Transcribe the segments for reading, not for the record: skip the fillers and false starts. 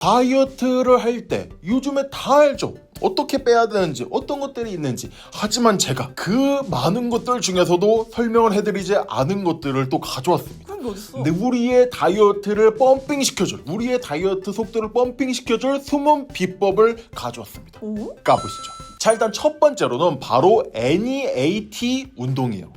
다이어트를 할 때 요즘에 다 알죠. 어떻게 빼야 되는지 어떤 것들이 있는지. 하지만 제가 그 많은 것들 중에서도 설명을 해드리지 않은 것들을 또 가져왔습니다. 그런 게 어딨어? 근데 우리의 다이어트를 펌핑시켜줄, 우리의 다이어트 속도를 펌핑시켜줄 숨은 비법을 가져왔습니다. 오? 까보시죠. 자, 일단 첫 번째로는 바로 NEAT 운동이에요.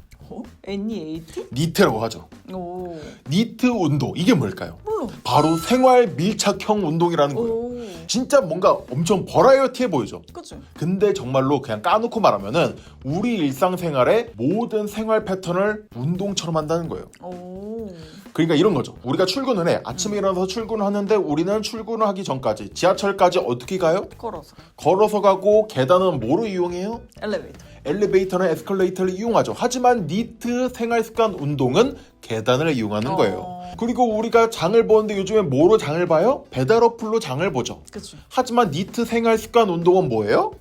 NEAT? 니트라고 하죠. 오. 니트 운동, 이게 뭘까요? 몰라. 바로 생활 밀착형 운동이라는 거예요. 오. 진짜 뭔가 엄청 버라이어티해 보이죠. 그치? 근데 정말로 그냥 까놓고 말하면은 우리 일상생활의 모든 생활 패턴을 운동처럼 한다는 거예요. 오. 그러니까 이런 거죠. 우리가 출근을 해. 아침에 일어나서 출근을 하는데 우리는 출근을 하기 전까지 지하철까지 어떻게 가요? 걸어서 가고, 계단은 뭐로 이용해요? 엘리베이터나 에스컬레이터를 이용하죠. 하지만 니트 생활습관 운동은 계단을 이용하는 거예요. 그리고 우리가 장을 보는데 요즘에 뭐로 장을 봐요? 배달 어플로 장을 보죠. 그치. 하지만 니트 생활습관 운동은 뭐예요?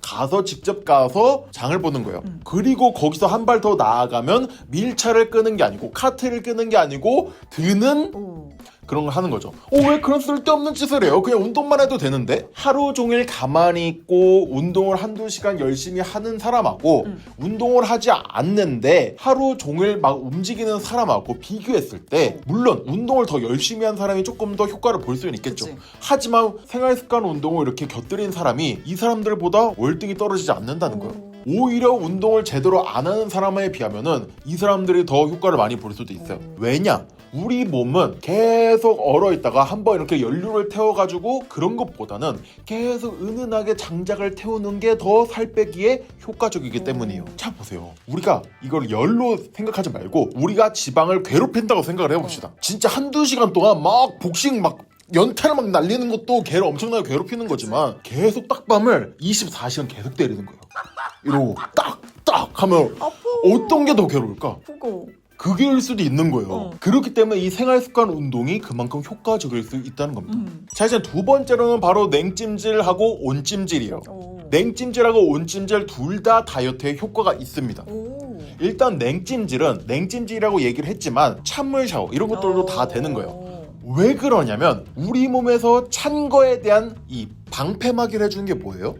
직접 가서 장을 보는 거예요. 그리고 거기서 한 발 더 나아가면 밀차를 끄는 게 아니고, 카트를 끄는 게 아니고 드는 오. 그런 걸 하는 거죠. 왜 그런 쓸데없는 짓을 해요? 그냥 운동만 해도 되는데? 하루 종일 가만히 있고 운동을 한두 시간 열심히 하는 사람하고 운동을 하지 않는데 하루 종일 막 움직이는 사람하고 비교했을 때 물론 운동을 더 열심히 한 사람이 조금 더 효과를 볼 수는 있겠죠. 그치. 하지만 생활습관 운동을 이렇게 곁들인 사람이 이 사람들보다 월등히 떨어지지 않는다는 거예요. 오히려 운동을 제대로 안 하는 사람에 비하면은 이 사람들이 더 효과를 많이 볼 수도 있어요. 왜냐? 우리 몸은 계속 얼어있다가 한번 이렇게 연료를 태워가지고 그런 것보다는 계속 은은하게 장작을 태우는 게 더 살 빼기에 효과적이기 때문이에요. 자, 보세요. 우리가 이걸 열로 생각하지 말고 우리가 지방을 괴롭힌다고 생각을 해봅시다. 진짜 한두 시간 동안 막 복싱 막 연타를 막 날리는 것도 걔를 엄청나게 괴롭히는 거지만 계속 딱밤을 24시간 계속 때리는 거예요. 이러고 딱딱 하면 아파. 어떤 게 더 괴로울까? 그거. 그게일 수도 있는 거예요. 그렇기 때문에 이 생활습관 운동이 그만큼 효과적일 수 있다는 겁니다. 자, 이제 두 번째로는 바로 냉찜질하고 온찜질이에요. 오. 냉찜질하고 온찜질 둘 다 다이어트에 효과가 있습니다. 오. 일단 냉찜질은 냉찜질이라고 얘기를 했지만 찬물 샤워 이런 것들도 다 되는 거예요. 왜 그러냐면 우리 몸에서 찬 거에 대한 이 방패막이를 해주는 게 뭐예요?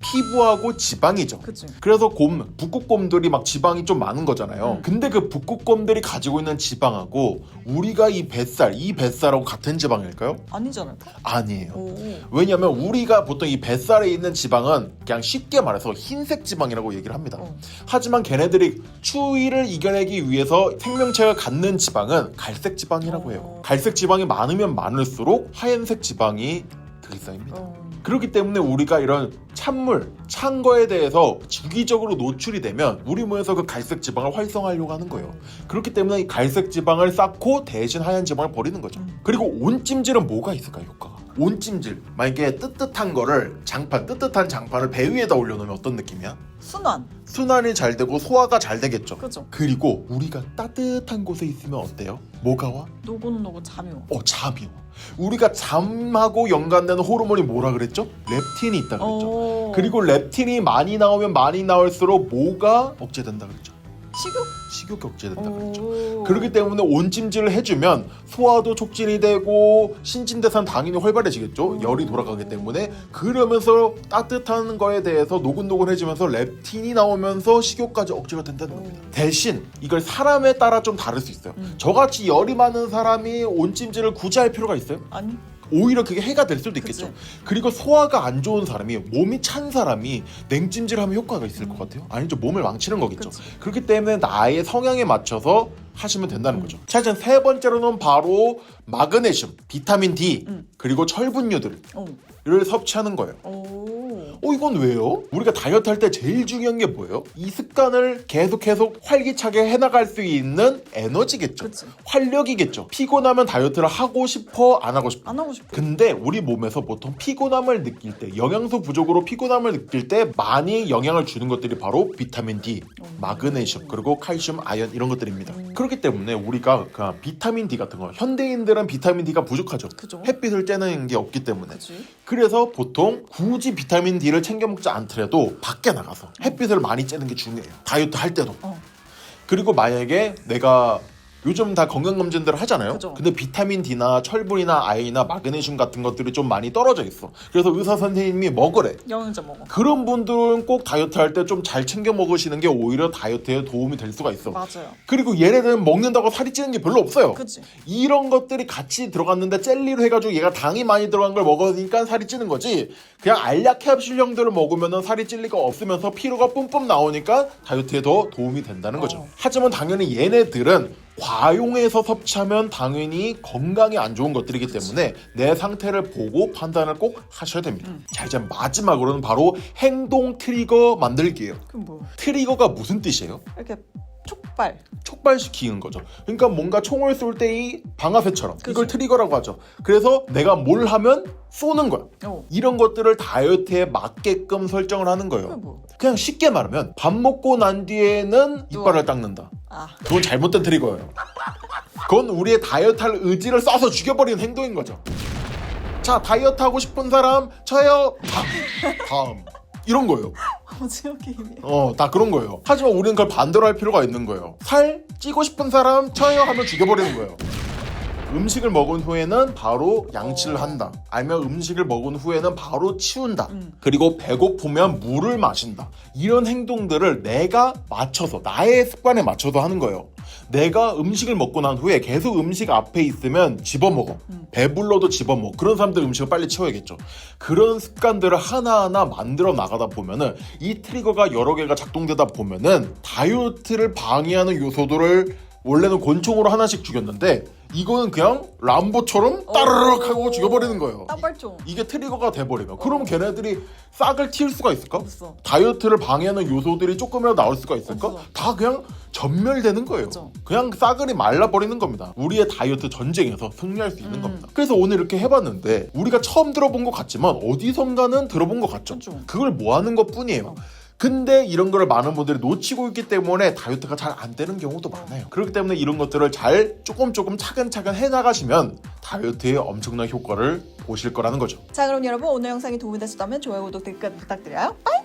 피부하고 지방이죠. 그치. 그래서 북극곰들이 막 지방이 좀 많은 거잖아요. 근데 그 북극곰들이 가지고 있는 지방하고 우리가 이 뱃살하고 같은 지방일까요? 아니잖아요. 아니에요. 오. 왜냐면 우리가 보통 이 뱃살에 있는 지방은 그냥 쉽게 말해서 흰색 지방이라고 얘기를 합니다. 하지만 걔네들이 추위를 이겨내기 위해서 생명체가 갖는 지방은 갈색 지방이라고 해요. 갈색 지방이 많으면 많을수록 하얀색 지방이 되게 쌓입니다. 그렇기 때문에 우리가 이런 찬 거에 대해서 주기적으로 노출이 되면 우리 몸에서 그 갈색 지방을 활성화하려고 하는 거예요. 그렇기 때문에 이 갈색 지방을 쌓고 대신 하얀 지방을 버리는 거죠. 그리고 온찜질은 뭐가 있을까요, 효과가? 온찜질, 만약에 뜨뜻한 장판을 배 위에다 올려놓으면 어떤 느낌이야? 순환이 잘 되고 소화가 잘 되겠죠. 그죠. 그리고 우리가 따뜻한 곳에 있으면 어때요? 뭐가 와? 노곤노곤 잠이 와. 잠이 와. 우리가 잠하고 연관되는 호르몬이 뭐라 그랬죠? 렙틴이 있다 그랬죠. 그리고 렙틴이 많이 나오면 많이 나올수록 뭐가 억제된다 그랬죠? 식욕이 억제된다 그랬죠. 그렇기 때문에 온찜질을 해주면 소화도 촉진이 되고 신진대사는 당연히 활발해지겠죠. 열이 돌아가기 때문에. 그러면서 따뜻한 거에 대해서 노곤노곤해지면서 렙틴이 나오면서 식욕까지 억제가 된다는 겁니다. 대신 이걸 사람에 따라 좀 다를 수 있어요. 저같이 열이 많은 사람이 온찜질을 굳이 할 필요가 있어요? 아니. 오히려 그게 해가 될 수도 있겠죠. 그리고 소화가 안 좋은 사람이, 몸이 찬 사람이 냉찜질하면 효과가 있을 것 같아요? 아니죠. 몸을 망치는 거겠죠. 그렇기 때문에 나의 성향에 맞춰서 하시면 된다는 거죠. 자, 이제 세 번째로는 바로 마그네슘, 비타민 D, 그리고 철분류들을 섭취하는 거예요. 이건 왜요? 우리가 다이어트 할 때 제일 중요한 게 뭐예요? 이 습관을 계속 활기차게 해나갈 수 있는 에너지겠죠. 그치. 활력이겠죠. 피곤하면 다이어트를 하고 싶어? 안 하고 싶어? 안 하고 싶어. 근데 우리 몸에서 보통 피곤함을 느낄 때, 영양소 부족으로 피곤함을 느낄 때 많이 영향을 주는 것들이 바로 비타민 D, 마그네슘, 그리고 칼슘, 아연 이런 것들입니다. 그렇기 때문에 우리가 그 비타민 D 같은 거, 현대인들은 비타민 D가 부족하죠. 그죠. 햇빛을 쬐는 게 없기 때문에. 그치. 그래서 보통 굳이 비타민 D를 챙겨 먹지 않더라도 밖에 나가서 햇빛을 많이 쬐는 게 중요해요. 다이어트 할 때도. 그리고 만약에 내가 요즘 다 건강검진들을 하잖아요. 그죠. 근데 비타민 D나 철분이나 아연이나 마그네슘 같은 것들이 좀 많이 떨어져 있어. 그래서 의사 선생님이 먹으래. 영양제 먹어. 그런 분들은 꼭 다이어트 할 때 좀 잘 챙겨 먹으시는 게 오히려 다이어트에 도움이 될 수가 있어. 맞아요. 그리고 얘네들은 먹는다고 살이 찌는 게 별로 없어요. 그치. 이런 것들이 같이 들어갔는데 젤리로 해가지고 얘가 당이 많이 들어간 걸 먹으니까 살이 찌는 거지. 그냥 알약 캡슐형들을 먹으면 살이 찔 리가 없으면서 피로가 뿜뿜 나오니까 다이어트에 더 도움이 된다는 거죠. 하지만 당연히 얘네들은 과용해서 섭취하면 당연히 건강에 안 좋은 것들이기 때문에 내 상태를 보고 판단을 꼭 하셔야 됩니다. 자, 이제 마지막으로는 바로 행동 트리거 만들기예요. 그럼 뭐야? 트리거가 무슨 뜻이에요? 이렇게 촉발. 촉발시키는 거죠. 그러니까 뭔가 총을 쏠 때 이 방아쇠처럼 그치. 이걸 트리거라고 하죠. 그래서 내가 뭘 하면 쏘는 거야. 이런 것들을 다이어트에 맞게끔 설정을 하는 그게 거예요. 뭐야? 그냥 쉽게 말하면 밥 먹고 난 뒤에는 이빨을 닦는다. 아, 그건 잘못된 트리거예요. 그건 우리의 다이어트 할 의지를 쏴서 죽여버리는 행동인 거죠. 자, 다이어트 하고 싶은 사람 쳐요. 다음. 이런 거예요. 오징어 게임이야. 다 그런 거예요. 하지만 우리는 그걸 반대로 할 필요가 있는 거예요. 살 찌고 싶은 사람 쳐요 하면 죽여버리는 거예요. 음식을 먹은 후에는 바로 양치를 한다. 아니면 음식을 먹은 후에는 바로 치운다. 그리고 배고프면 물을 마신다. 이런 행동들을 내가 맞춰서 나의 습관에 맞춰서 하는 거예요. 내가 음식을 먹고 난 후에 계속 음식 앞에 있으면 집어먹어. 배불러도 집어먹어. 그런 사람들 음식을 빨리 치워야겠죠. 그런 습관들을 하나하나 만들어 나가다 보면은 이 트리거가 여러 개가 작동되다 보면은 다이어트를 방해하는 요소들을 원래는 권총으로 하나씩 죽였는데 이거는 그냥 람보처럼 따르륵 하고 죽여버리는 거예요. 땅발총. 이게 트리거가 돼버리면 그럼 걔네들이 싹을 틔울 수가 있을까? 없어. 다이어트를 방해하는 요소들이 조금이라도 나올 수가 있을까? 없어. 다 그냥 전멸되는 거예요. 그죠. 그냥 싸그리 말라버리는 겁니다. 우리의 다이어트 전쟁에서 승리할 수 있는 겁니다. 그래서 오늘 이렇게 해봤는데 우리가 처음 들어본 것 같지만 어디선가는 들어본 것 같죠. 그죠. 그걸 모아는 것 뿐이에요. 근데 이런 거를 많은 분들이 놓치고 있기 때문에 다이어트가 잘 안 되는 경우도 많아요. 그렇기 때문에 이런 것들을 잘 조금 차근차근 해나가시면 다이어트에 엄청난 효과를 보실 거라는 거죠. 자, 그럼 여러분 오늘 영상이 도움이 되셨다면 좋아요, 구독, 댓글 부탁드려요. 빠이!